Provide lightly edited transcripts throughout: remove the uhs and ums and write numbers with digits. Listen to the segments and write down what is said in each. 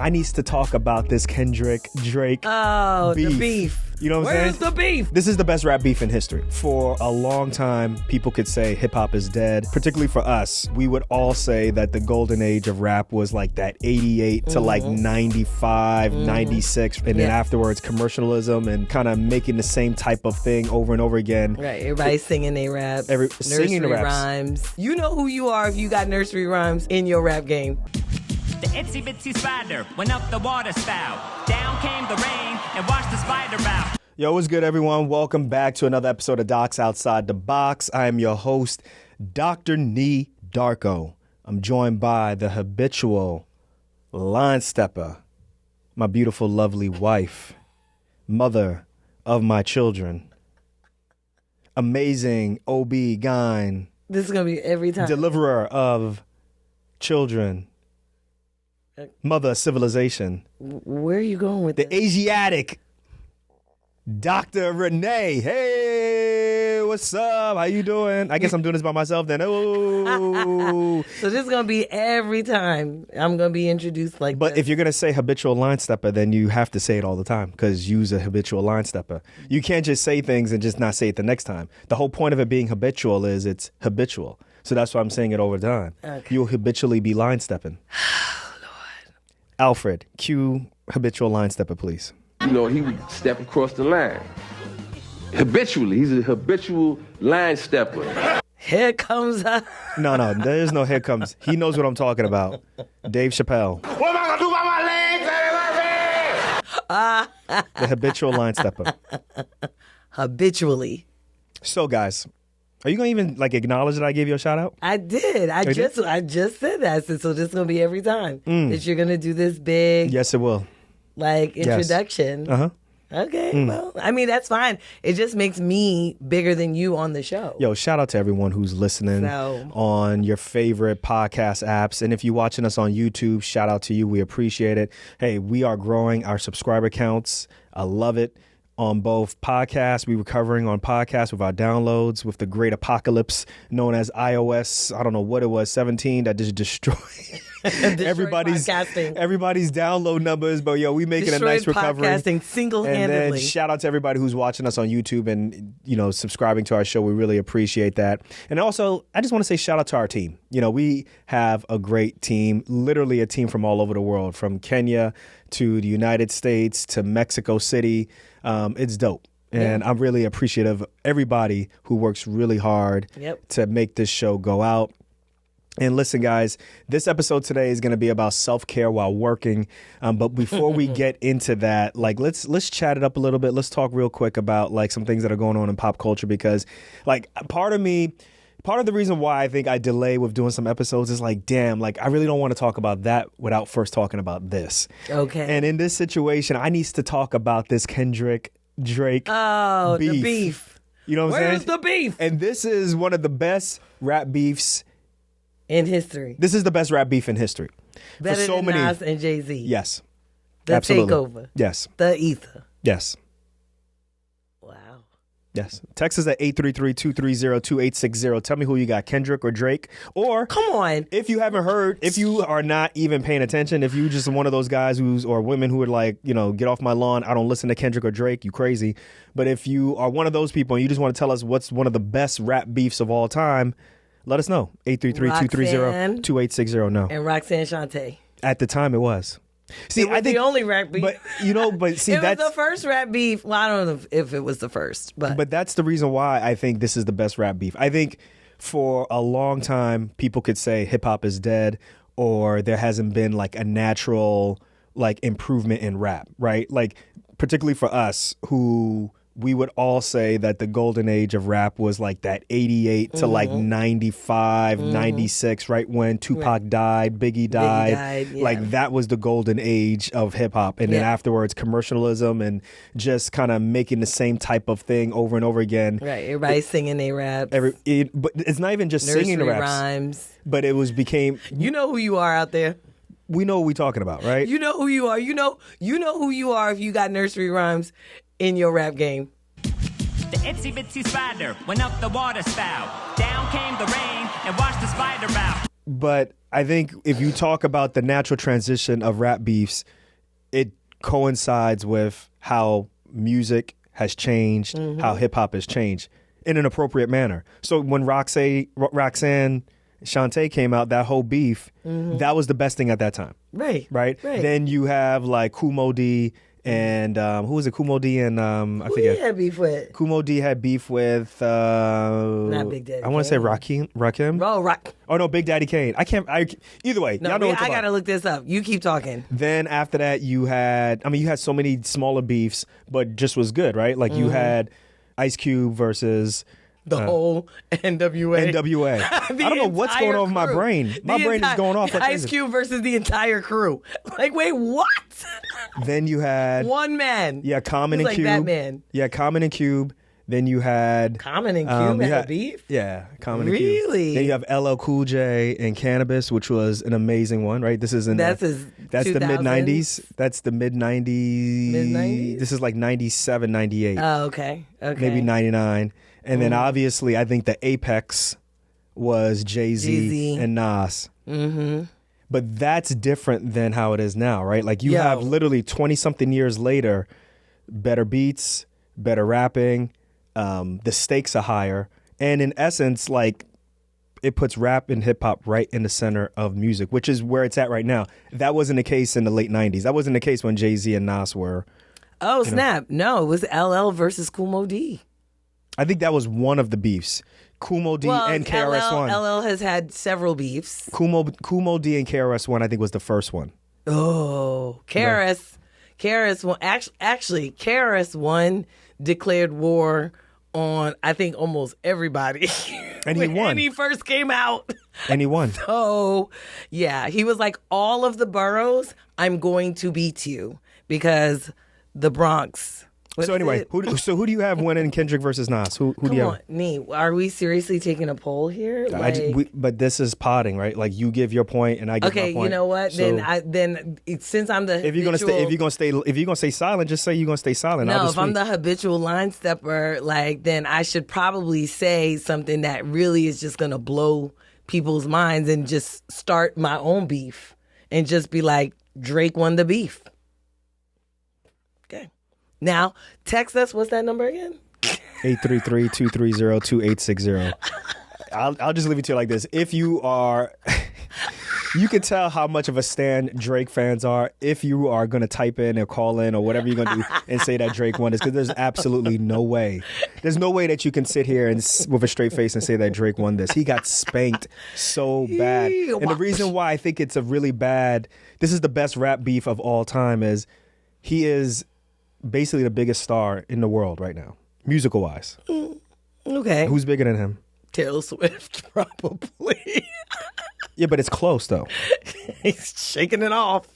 I need to talk about this Kendrick Drake beef. The beef. You know what I'm saying? Where's the beef? This is the best rap beef in history. For a long time, people could say hip hop is dead. Particularly for us, we would all say that the golden age of rap was like that 88 to like 95, 96. And then afterwards, commercialism and kind of making the same type of thing over and over again. Right, everybody singing their raps. Singing the raps. Rhymes. You know who you are if you got nursery rhymes in your rap game. The itsy bitsy spider went up the water spout. Down came the rain and washed the spider out. Yo, what's good, everyone? Welcome back to another episode of Docs Outside the Box. I am your host, Dr. Nee Darko. I'm joined by the habitual line stepper, my beautiful, lovely wife, mother of my children, amazing OB-GYN. This is going to be every time. Deliverer of children. Mother of civilization. Where are you going with the Asiatic Dr. Renee. Hey, what's up? How you doing? I guess I'm doing this by myself then. Oh. So this is going to be every time I'm going to be introduced like But this. if you're going to say habitual line stepper, then you have to say it all the time because you's a habitual line stepper. You can't just say things and just not say it the next time. The whole point of it being habitual is it's habitual. So that's why I'm saying it over time. Okay. You'll habitually be line stepping. Alfred, cue habitual line stepper, please. You know, he would step across the line. Habitually. He's a habitual line stepper. Here comes a... No, there's no here comes. He knows what I'm talking about. Dave Chappelle. What am I going to do about my legs? The habitual line stepper. Habitually. So, guys, are you going to even, acknowledge that I gave you a shout-out? I did. I just said that. So this is going to be every time that you're going to do this big... Yes, it will. Introduction. Yes. Uh-huh. Okay, well, I mean, that's fine. It just makes me bigger than you on the show. Yo, shout out to everyone who's listening on your favorite podcast apps. And if you're watching us on YouTube, shout out to you. We appreciate it. Hey, we are growing our subscriber counts. I love it. On both podcasts, we were covering on podcasts with our downloads with the great apocalypse known as iOS, I don't know what it was, 17, that just destroyed everybody's download numbers. But yo, we making a nice recovery. Podcasting single-handedly. And then shout out to everybody who's watching us on YouTube and, subscribing to our show. We really appreciate that. And also, I just want to say shout out to our team. We have a great team, literally a team from all over the world, from Kenya to the United States to Mexico City. It's dope. And I'm really appreciative of everybody who works really hard to make this show go out. And listen, guys, this episode today is going to be about self-care while working. But before we get into that, let's chat it up a little bit. Let's talk real quick about some things that are going on in pop culture, because part of the reason why I think I delay with doing some episodes is damn, I really don't want to talk about that without first talking about this. Okay. And in this situation, I need to talk about this Kendrick Drake beef. The beef. You know what I'm saying? Where's the beef? And this is one of the best rap beefs in history. This is the best rap beef in history. Better than Nas and Jay-Z. Yes. The Absolutely. Takeover. Yes. The Ether. Yes. Wow. Yes. Text us at 833-230-2860. Tell me who you got, Kendrick or Drake. Or come on. If you haven't heard, if you are not even paying attention, if you just one of those guys or women who are get off my lawn, I don't listen to Kendrick or Drake, you crazy. But if you are one of those people and you just want to tell us what's one of the best rap beefs of all time, let us know. 833-230-2860. No. And Roxanne Shante. At the time, it was. See, it was the only rap beef. But see, it was the first rap beef. Well, I don't know if it was the first, but that's the reason why I think this is the best rap beef. I think for a long time, people could say hip hop is dead, or there hasn't been a natural improvement in rap, right? Particularly for us who we would all say that the golden age of rap was that 88 to 95, 96, right when Tupac died, Biggie died. That was the golden age of hip hop. And then afterwards, commercialism and just kind of making the same type of thing over and over again. Right, everybody singing their raps. But it's not even just singing the raps. Rhymes. But it became... You know who you are out there. We know what we're talking about, right? You know who you are. You know who you are if you got nursery rhymes in your rap game. The itsy bitsy spider went up the water spout. Down came the rain and washed the spider out. But I think if you talk about the natural transition of rap beefs, it coincides with how music has changed, how hip hop has changed in an appropriate manner. So when Roxanne Shante came out, that whole beef, that was the best thing at that time. Right. Then you have like Kool Moe Dee and who was it? Kool Moe Dee and I forget. Who had beef with? Kool Moe Dee had beef with not Big Daddy. I want to say Rakim. Oh, Rock. Oh no, Big Daddy Kane. Either way. No, y'all know I gotta look this up. You keep talking. Then after that, you had so many smaller beefs, but just was good, right? Like you had Ice Cube versus the whole NWA. I don't know what's going on with my brain. My brain is going off. Ice Cube versus the entire crew. Like, wait, what? Then you had one man. Yeah, Common and like Cube. Batman. Yeah, Common and Cube. Then you had Common and Cube had beef. Yeah, Common and Cube. Really? Then you have LL Cool J and Cannabis, which was an amazing one, right? This is that's the mid 90s. That's the mid 90s. Mid 90s. This is like 97, 98. Oh, okay. Maybe 99. And then obviously, I think the apex was Jay-Z and Nas. Mm-hmm. But that's different than how it is now, right? Like you have literally 20-something years later, better beats, better rapping, the stakes are higher. And in essence, like it puts rap and hip hop right in the center of music, which is where it's at right now. That wasn't the case in the late 90s. That wasn't the case when Jay-Z and Nas were. Oh, snap. No, it was LL versus Kool Moe Dee. I think that was one of the beefs. Kool Moe Dee and KRS-One. LL has had several beefs. Kool Moe Dee and KRS-One, I think, was the first one. Oh, KRS-One. Actually, KRS-One declared war on, I think, almost everybody. And he won. When he first came out. And he won. So, yeah, he was like, all of the boroughs, I'm going to beat you because the Bronx. So anyway, who do you have winning Kendrick versus Nas? Who do you have? Come on, Nee, are we seriously taking a poll here? But this is potting, right? Like you give your point and I give my point. Okay, you know what? So then since I'm the if you're gonna stay silent, just say you're gonna stay silent. No, if I'm the habitual line stepper, like then I should probably say something that really is just gonna blow people's minds and just start my own beef and just be like, Drake won the beef. Okay. Now, text us. What's that number again? 833-230-2860. I'll just leave it to you like this. If you are, you can tell how much of a stan Drake fans are if you are going to type in or call in or whatever you're going to do and say that Drake won this, because there's absolutely no way. There's no way that you can sit here and with a straight face and say that Drake won this. He got spanked so bad. And the reason why I think it's a really bad, this is the best rap beef of all time, is he is basically the biggest star in the world right now, musical wise. Okay. Who's bigger than him? Taylor Swift, probably. Yeah, but it's close though. He's shaking it off.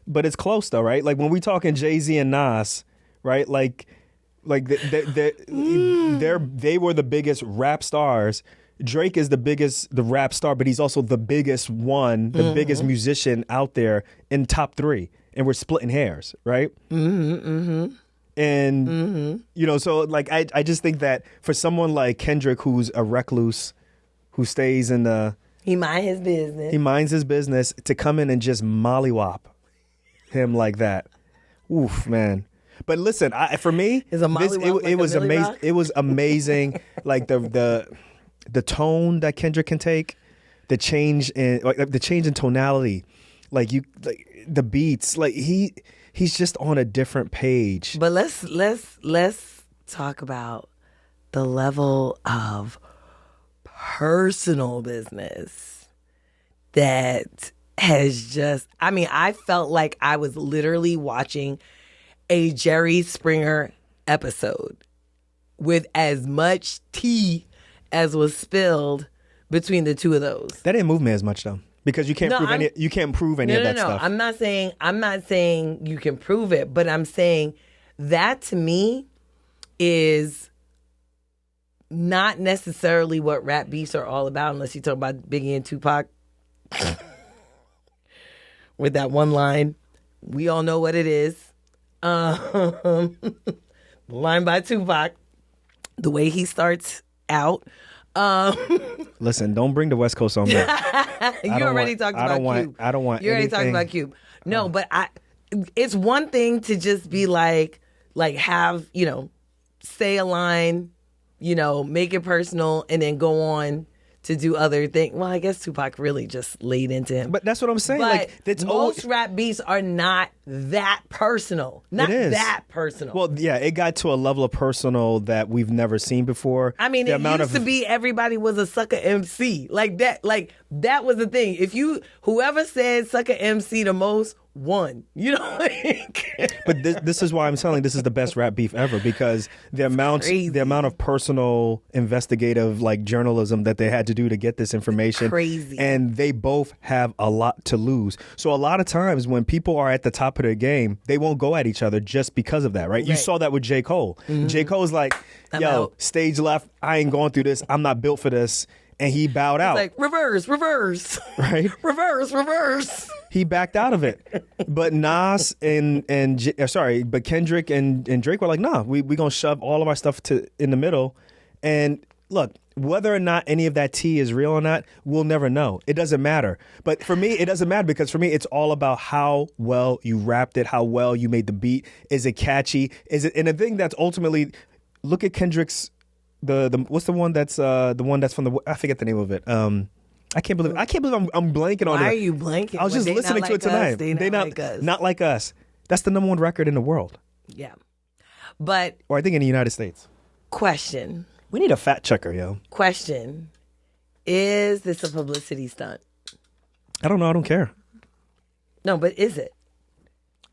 But it's close though, right? Like when we talking Jay-Z and Nas, right? Like they were the biggest rap stars. Drake is the rap star, but he's also the biggest one, the biggest musician out there in top 3. And we're splitting hairs, right? And, so like, I just think that for someone like Kendrick, who's a recluse, who stays in he minds his business, to come in and just mollywop him like that. Oof, man. But listen, for me, it was amazing. It was amazing. Like the tone that Kendrick can take, the change in tonality, the beats, like he's just on a different page. But let's talk about the level of personal business that has just, I felt like I was literally watching a Jerry Springer episode with as much tea as was spilled between the two of those. That didn't move me as much though. Because you can't prove any of that stuff. I'm not saying you can prove it, but I'm saying that to me is not necessarily what rap beefs are all about, unless you talk about Biggie and Tupac. With that one line, we all know what it is. The line by Tupac, the way he starts out. Listen, don't bring the West Coast on me. You already talked about Cube. I don't want. You already talked about Cube. No, but it's one thing to just be like have, say a line, make it personal, and then go on to do other things. Well, I guess Tupac really just laid into him. But that's what I'm saying. But most rap beefs are not that personal. Not that personal. Well, yeah, it got to a level of personal that we've never seen before. I mean, it used to be everybody was a sucker MC. Like that was the thing. Whoever said sucker MC the most won. But this is why I'm telling this is the best rap beef ever, because the amount of personal investigative journalism that they had to do to get this information. Crazy. And they both have a lot to lose. So a lot of times when people are at the top of their game, they won't go at each other just because of that, right? You saw that with J. Cole. Mm-hmm. J. Cole's like, stage left, I ain't going through this. I'm not built for this. And he bowed out. Like, reverse. Right? reverse. He backed out of it. But Nas but Kendrick and Drake were like, nah, we going to shove all of our stuff in the middle. And look, whether or not any of that tea is real or not, we'll never know. It doesn't matter. But for me, it doesn't matter, because for me, it's all about how well you rapped it, how well you made the beat. Is it catchy? And the thing that's ultimately, look at Kendrick's, the what's the one that's from the, I forget the name of it. I can't believe I'm blanking on it. Why are you blanking? I was just listening to it tonight. They not like us. Not like us. That's the #1 record in the world. Yeah. But. Or I think in the United States. Question. We need a fact checker, yo. Question. Is this a publicity stunt? I don't know. I don't care. No, but is it?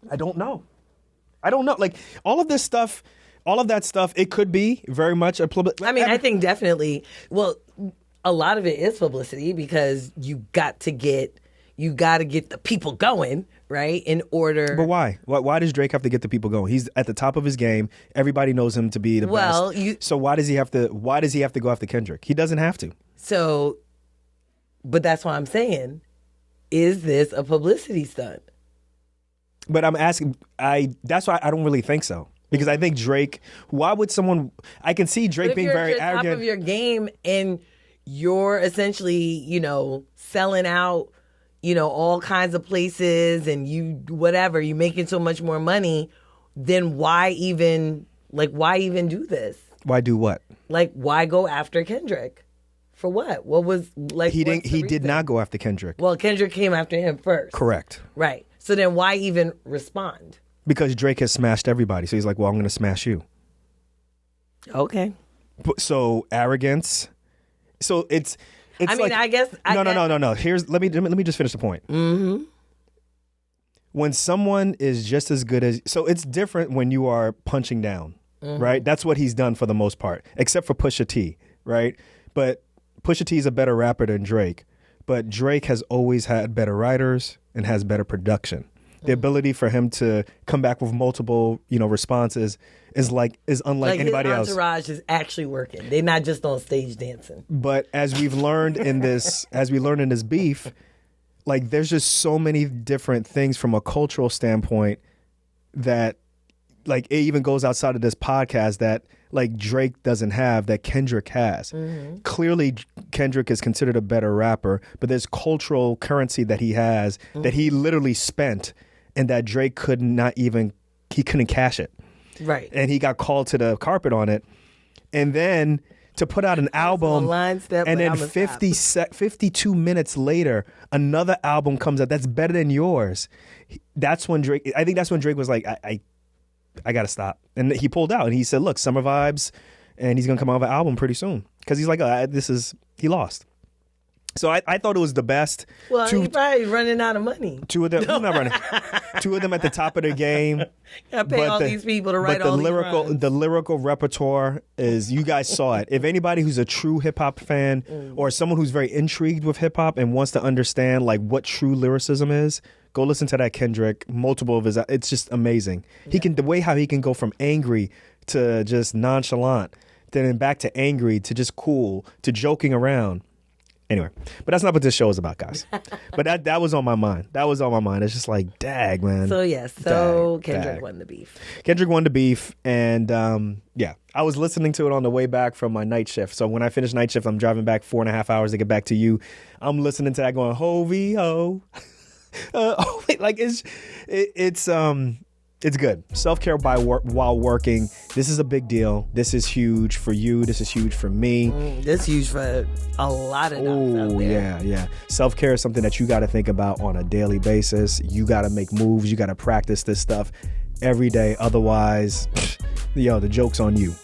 I don't know. Like, all of that stuff, it could be very much a publicity. I mean, I think definitely. Well, a lot of it is publicity, because you got to get the people going, right? In order. But why? Why does Drake have to get the people going? He's at the top of his game. Everybody knows him to be the best. So why does he have to go after Kendrick? He doesn't have to. So, but that's why I'm saying, is this a publicity stunt? But I'm asking, that's why I don't really think so. Because I think Drake, why would someone, I can see Drake being very arrogant. If you're at the top of your game and you're essentially, selling out, all kinds of places, and you're making so much more money, then why even do this? Why do what? Like, why go after Kendrick? For what? What was he did not go after Kendrick. Well, Kendrick came after him first. Correct. Right. So then why even respond? Because Drake has smashed everybody. So he's like, well, I'm going to smash you. Okay. So arrogance. So it's I mean, I guess. No. Let me just finish the point. Mm-hmm. When someone is just as good as, so it's different when you are punching down, right? That's what he's done for the most part, except for Pusha T, right? But Pusha T is a better rapper than Drake, but Drake has always had better writers and has better production. The ability for him to come back with multiple, responses is unlike anybody else. His entourage is actually working. They're not just on stage dancing. But as we've learned in this, beef, there's just so many different things from a cultural standpoint that, it even goes outside of this podcast that, Drake doesn't have that Kendrick has. Mm-hmm. Clearly, Kendrick is considered a better rapper, but there's cultural currency that he has that he literally spent, and that Drake couldn't cash it. Right. And he got called to the carpet on it. And then to put out an album, and then 52 minutes later, another album comes out that's better than yours. That's when Drake was like, I got to stop. And he pulled out, and he said, look, Summer Vibes, and he's going to come out with an album pretty soon. Because he's like, he lost. So I thought it was the best. Well, he's probably running out of money. Two of them, he's not running. Two of them at the top of their game. Gotta pay all these people to write all these rhymes. The lyrical repertoire is, you guys saw it. If anybody who's a true hip hop fan or someone who's very intrigued with hip hop and wants to understand what true lyricism is, go listen to that Kendrick. Multiple of his, it's just amazing. Yeah. The way how he can go from angry to just nonchalant, then back to angry to just cool to joking around. Anyway, but that's not what this show is about, guys. But that was on my mind. It's just like, dag, man. So yes, so Dag, Kendrick dag. won the beef. Kendrick won the beef, and I was listening to it on the way back from my night shift. So when I finish night shift, I'm driving back 4.5 hours to get back to you. I'm listening to that going, ho-vee ho. Like it's good. Self-care while working. This is a big deal. This is huge for you. This is huge for me. This is huge for a lot of docs out there. Yeah. Self-care is something that you got to think about on a daily basis. You got to make moves. You got to practice this stuff every day. Otherwise, the joke's on you.